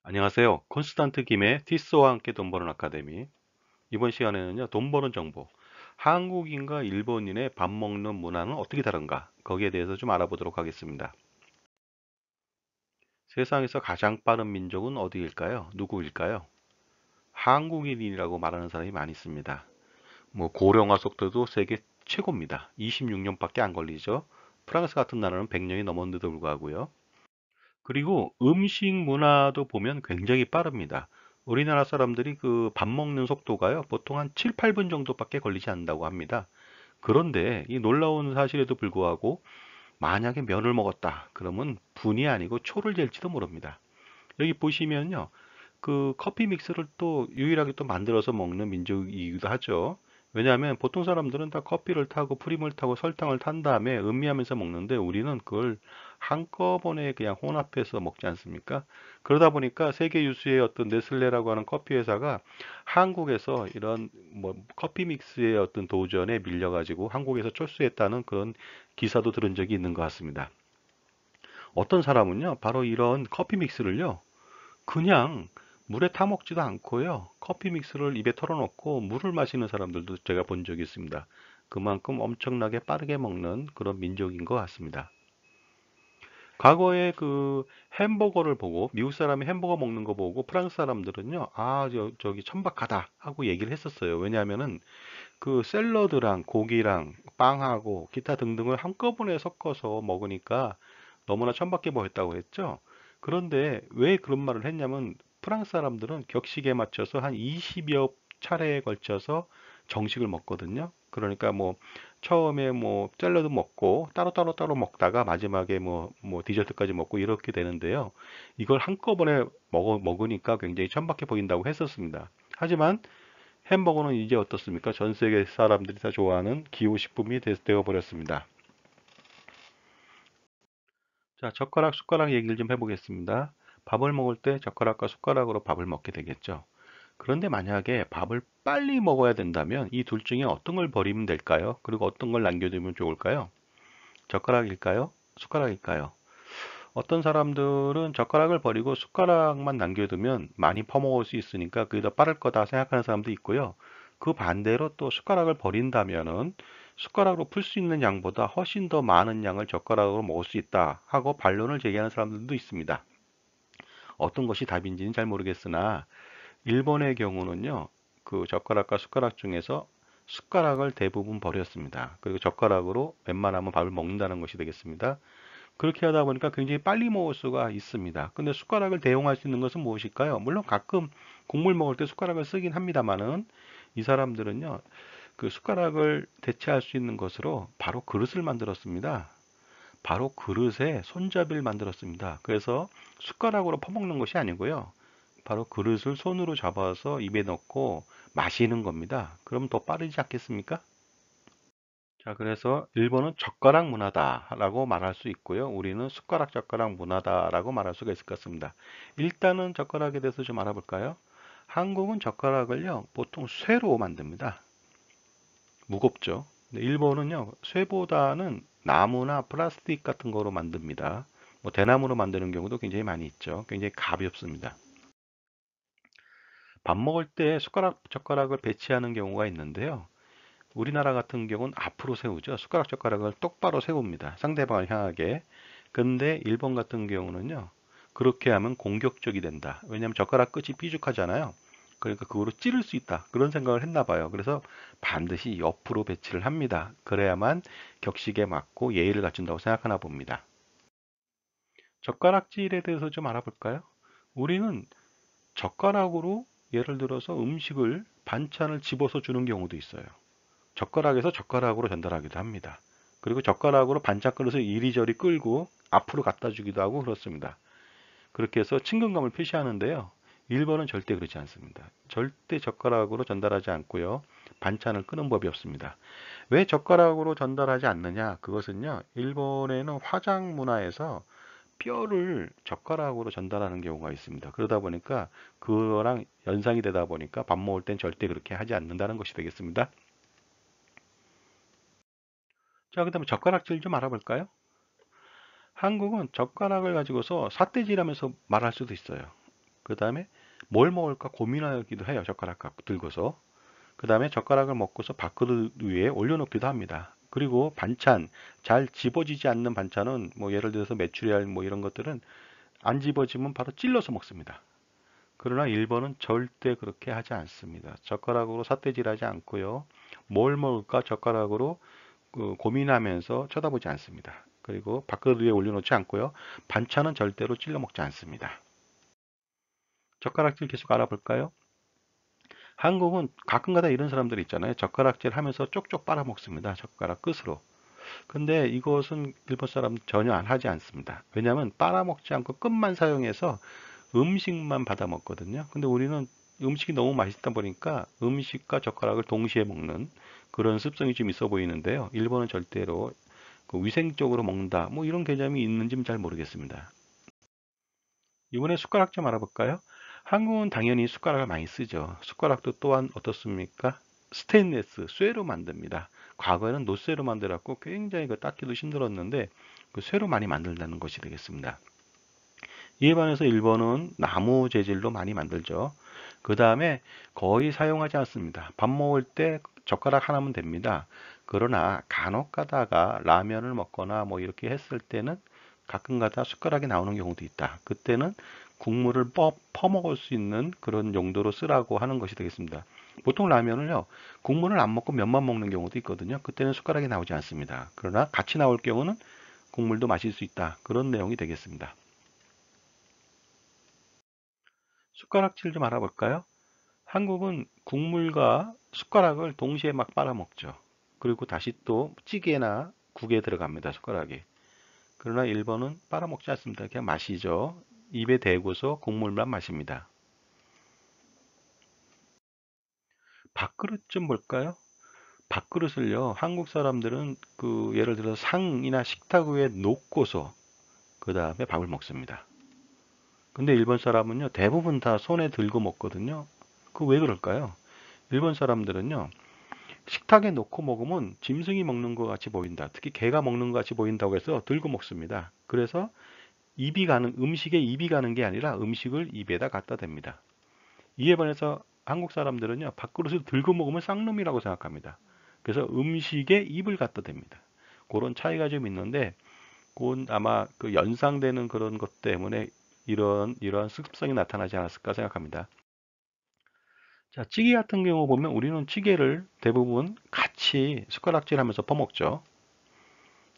안녕하세요. 콘스탄트 김의 티스와 함께 돈 버는 아카데미. 이번 시간에는요, 돈 버는 정보. 한국인과 일본인의 밥 먹는 문화는 어떻게 다른가? 거기에 대해서 좀 알아보도록 하겠습니다. 세상에서 가장 빠른 민족은 어디일까요? 누구일까요? 한국인이라고 말하는 사람이 많이 있습니다. 뭐 고령화 속도도 세계 최고입니다. 26년밖에 안 걸리죠. 프랑스 같은 나라는 100년이 넘었는데도 불구하고요. 그리고 음식 문화도 보면 굉장히 빠릅니다. 우리나라 사람들이 그 밥 먹는 속도가요, 보통 한 7, 8분 정도밖에 걸리지 않는다고 합니다. 그런데 이 놀라운 사실에도 불구하고 만약에 면을 먹었다. 그러면 분이 아니고 초를 잴지도 모릅니다. 여기 보시면요. 그 커피 믹스를 또 유일하게 또 만들어서 먹는 민족이기도 하죠. 왜냐하면 보통 사람들은 다 커피를 타고 프림을 타고 설탕을 탄 다음에 음미하면서 먹는데 우리는 그걸 한꺼번에 그냥 혼합해서 먹지 않습니까? 그러다 보니까 세계 유수의 어떤 네슬레라고 하는 커피 회사가 한국에서 이런 뭐 커피 믹스의 어떤 도전에 밀려가지고 한국에서 철수했다는 그런 기사도 들은 적이 있는 것 같습니다. 어떤 사람은요, 바로 이런 커피 믹스를요, 그냥 물에 타 먹지도 않고요. 커피 믹스를 입에 털어놓고 물을 마시는 사람들도 제가 본 적이 있습니다. 그만큼 엄청나게 빠르게 먹는 그런 민족인 것 같습니다. 과거에 그 햄버거를 보고 미국 사람이 햄버거 먹는 거 보고 프랑스 사람들은요, 저기 천박하다 하고 얘기를 했었어요. 왜냐하면은 그 샐러드랑 고기랑 빵하고 기타 등등을 한꺼번에 섞어서 먹으니까 너무나 천박해 보였다고 했죠. 그런데 왜 그런 말을 했냐면 프랑스 사람들은 격식에 맞춰서 한 20여 차례에 걸쳐서 정식을 먹거든요. 그러니까 뭐 처음에 뭐 샐러드 먹고 따로 먹다가 마지막에 뭐 디저트까지 먹고 이렇게 되는데요. 이걸 한꺼번에 먹으니까 굉장히 천박해 보인다고 했었습니다. 하지만 햄버거는 이제 어떻습니까? 전 세계 사람들이 다 좋아하는 기호식품이 되어 버렸습니다. 자, 젓가락, 숟가락 얘기를 좀 해보겠습니다. 밥을 먹을 때 젓가락과 숟가락으로 밥을 먹게 되겠죠. 그런데 만약에 밥을 빨리 먹어야 된다면 이 둘 중에 어떤 걸 버리면 될까요? 그리고 어떤 걸 남겨두면 좋을까요? 젓가락일까요? 숟가락일까요? 어떤 사람들은 젓가락을 버리고 숟가락만 남겨두면 많이 퍼먹을 수 있으니까 그게 더 빠를 거다 생각하는 사람도 있고요. 그 반대로 또 숟가락을 버린다면은 숟가락으로 풀 수 있는 양보다 훨씬 더 많은 양을 젓가락으로 먹을 수 있다 하고 반론을 제기하는 사람들도 있습니다. 어떤 것이 답인지는 잘 모르겠으나 일본의 경우는요, 그 젓가락과 숟가락 중에서 숟가락을 대부분 버렸습니다. 그리고 젓가락으로 웬만하면 밥을 먹는다는 것이 되겠습니다. 그렇게 하다 보니까 굉장히 빨리 먹을 수가 있습니다. 근데 숟가락을 대용할 수 있는 것은 무엇일까요? 물론 가끔 국물 먹을 때 숟가락을 쓰긴 합니다만은 이 사람들은요, 그 숟가락을 대체할 수 있는 것으로 바로 그릇을 만들었습니다. 바로 그릇에 손잡이를 만들었습니다. 그래서 숟가락으로 퍼먹는 것이 아니고요. 바로 그릇을 손으로 잡아서 입에 넣고 마시는 겁니다. 그럼 더 빠르지 않겠습니까? 자, 그래서 일본은 젓가락 문화다라고 말할 수 있고요. 우리는 숟가락 젓가락 문화다라고 말할 수가 있을 것 같습니다. 일단은 젓가락에 대해서 좀 알아볼까요? 한국은 젓가락을요, 보통 쇠로 만듭니다. 무겁죠. 근데 일본은요, 쇠보다는 나무나 플라스틱 같은 거로 만듭니다. 뭐 대나무로 만드는 경우도 굉장히 많이 있죠. 굉장히 가볍습니다. 밥 먹을 때 숟가락, 젓가락을 배치하는 경우가 있는데요. 우리나라 같은 경우는 앞으로 세우죠. 숟가락 젓가락을 똑바로 세웁니다. 상대방을 향하게. 근데 일본 같은 경우는요. 그렇게 하면 공격적이 된다. 왜냐하면 젓가락 끝이 삐죽하잖아요. 그러니까 그거로 찌를 수 있다. 그런 생각을 했나 봐요. 그래서 반드시 옆으로 배치를 합니다. 그래야만 격식에 맞고 예의를 갖춘다고 생각하나 봅니다. 젓가락질에 대해서 좀 알아볼까요? 우리는 젓가락으로 예를 들어서 음식을 반찬을 집어서 주는 경우도 있어요. 젓가락에서 젓가락으로 전달하기도 합니다. 그리고 젓가락으로 반찬 그릇을 이리저리 끌고 앞으로 갖다 주기도 하고 그렇습니다. 그렇게 해서 친근감을 표시하는데요. 일본은 절대 그렇지 않습니다. 절대 젓가락으로 전달하지 않고요. 반찬을 끄는 법이 없습니다. 왜 젓가락으로 전달하지 않느냐? 그것은요. 일본에는 화장 문화에서 뼈를 젓가락으로 전달하는 경우가 있습니다. 그러다 보니까 그거랑 연상이 되다 보니까 밥 먹을 땐 절대 그렇게 하지 않는다는 것이 되겠습니다. 자, 그다음에 젓가락질 좀 알아볼까요? 한국은 젓가락을 가지고서 삿대질하면서 말할 수도 있어요. 그 다음에 뭘 먹을까 고민하기도 해요. 젓가락 갖고 들고서. 그 다음에 젓가락을 먹고서 밥그릇 위에 올려놓기도 합니다. 그리고 반찬, 잘 집어지지 않는 반찬은 뭐 예를 들어서 메추리알 뭐 이런 것들은 안 집어지면 바로 찔러서 먹습니다. 그러나 1번은 절대 그렇게 하지 않습니다. 젓가락으로 삿대질하지 않고요. 뭘 먹을까 젓가락으로 고민하면서 쳐다보지 않습니다. 그리고 밥그릇 위에 올려놓지 않고요. 반찬은 절대로 찔러 먹지 않습니다. 젓가락질 계속 알아볼까요? 한국은 가끔가다 이런 사람들이 있잖아요. 젓가락질 하면서 쪽쪽 빨아먹습니다. 젓가락 끝으로. 근데 이것은 일본 사람 전혀 안 하지 않습니다. 왜냐하면 빨아먹지 않고 끝만 사용해서 음식만 받아 먹거든요. 근데 우리는 음식이 너무 맛있다 보니까 음식과 젓가락을 동시에 먹는 그런 습성이 좀 있어 보이는데요. 일본은 절대로 그 위생적으로 먹는다. 뭐 이런 개념이 있는지는 잘 모르겠습니다. 이번에 숟가락 좀 알아볼까요? 한국은 당연히 숟가락을 많이 쓰죠. 숟가락도 또한 어떻습니까? 스테인레스, 쇠로 만듭니다. 과거에는 노쇠로 만들었고 굉장히 그 닦기도 힘들었는데 그 쇠로 많이 만든다는 것이 되겠습니다. 이에 반해서 일본은 나무 재질로 많이 만들죠. 그 다음에 거의 사용하지 않습니다. 밥 먹을 때 젓가락 하나면 됩니다. 그러나 간혹 가다가 라면을 먹거나 뭐 이렇게 했을 때는 가끔 가다 숟가락이 나오는 경우도 있다. 그때는 국물을 퍼먹을 수 있는 그런 용도로 쓰라고 하는 것이 되겠습니다. 보통 라면을요, 국물을 안 먹고 면만 먹는 경우도 있거든요. 그때는 숟가락이 나오지 않습니다. 그러나 같이 나올 경우는 국물도 마실 수 있다. 그런 내용이 되겠습니다. 숟가락질 좀 알아볼까요? 한국은 국물과 숟가락을 동시에 막 빨아먹죠. 그리고 다시 또 찌개나 국에 들어갑니다. 숟가락이. 그러나 일본은 빨아먹지 않습니다. 그냥 마시죠. 입에 대고서 국물만 마십니다. 밥그릇 좀 볼까요? 밥그릇을요, 한국 사람들은 그 예를 들어 상이나 식탁 위에 놓고서 그 다음에 밥을 먹습니다. 근데 일본 사람은요, 대부분 다 손에 들고 먹거든요. 그 왜 그럴까요? 일본 사람들은요, 식탁에 놓고 먹으면 짐승이 먹는 것 같이 보인다. 특히 개가 먹는 것 같이 보인다고 해서 들고 먹습니다. 그래서 음식에 입이 가는 게 아니라 음식을 입에다 갖다 댑니다. 이에 반해서 한국 사람들은요, 밥그릇을 들고 먹으면 쌍놈이라고 생각합니다. 그래서 음식에 입을 갖다 댑니다. 그런 차이가 좀 있는데, 그건 아마 그 연상되는 그런 것 때문에 이러한 습성이 나타나지 않았을까 생각합니다. 자, 찌개 같은 경우 보면 우리는 찌개를 대부분 같이 숟가락질 하면서 퍼먹죠.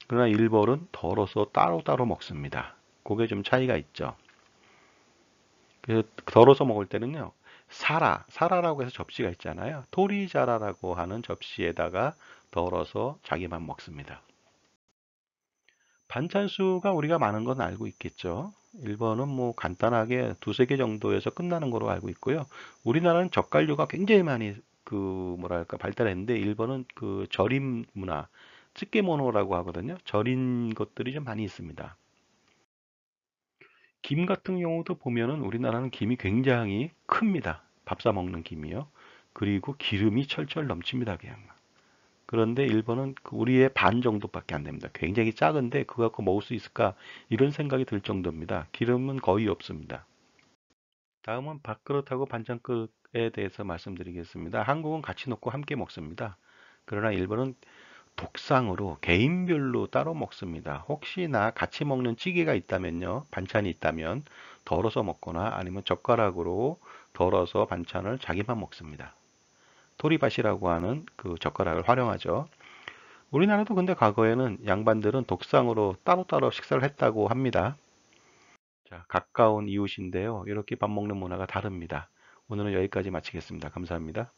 그러나 일본은 덜어서 따로따로 먹습니다. 그게 좀 차이가 있죠. 그래서 덜어서 먹을 때는요, 사라라고 해서 접시가 있잖아요. 토리자라라고 하는 접시에다가 덜어서 자기만 먹습니다. 반찬 수가 우리가 많은 건 알고 있겠죠. 일본은 뭐 간단하게 두세 개 정도에서 끝나는 거로 알고 있고요. 우리나라는 젓갈류가 굉장히 많이 그 뭐랄까 발달했는데 일본은 그 절임 문화, 쯔케모노라고 하거든요. 절인 것들이 좀 많이 있습니다. 김 같은 경우도 보면은 우리나라는 김이 굉장히 큽니다. 밥 사 먹는 김이요. 그리고 기름이 철철 넘칩니다. 그냥. 그런데 일본은 그 우리의 반 정도밖에 안 됩니다. 굉장히 작은데 그거 갖고 먹을 수 있을까? 이런 생각이 들 정도입니다. 기름은 거의 없습니다. 다음은 밥그릇하고 반찬그릇에 대해서 말씀드리겠습니다. 한국은 같이 놓고 함께 먹습니다. 그러나 일본은 독상으로 개인별로 따로 먹습니다. 혹시나 같이 먹는 찌개가 있다면요, 반찬이 있다면 덜어서 먹거나 아니면 젓가락으로 덜어서 반찬을 자기만 먹습니다. 토리밭이라고 하는 그 젓가락을 활용하죠. 우리나라도 근데 과거에는 양반들은 독상으로 따로따로 식사를 했다고 합니다. 자, 가까운 이웃인데요. 이렇게 밥 먹는 문화가 다릅니다. 오늘은 여기까지 마치겠습니다. 감사합니다.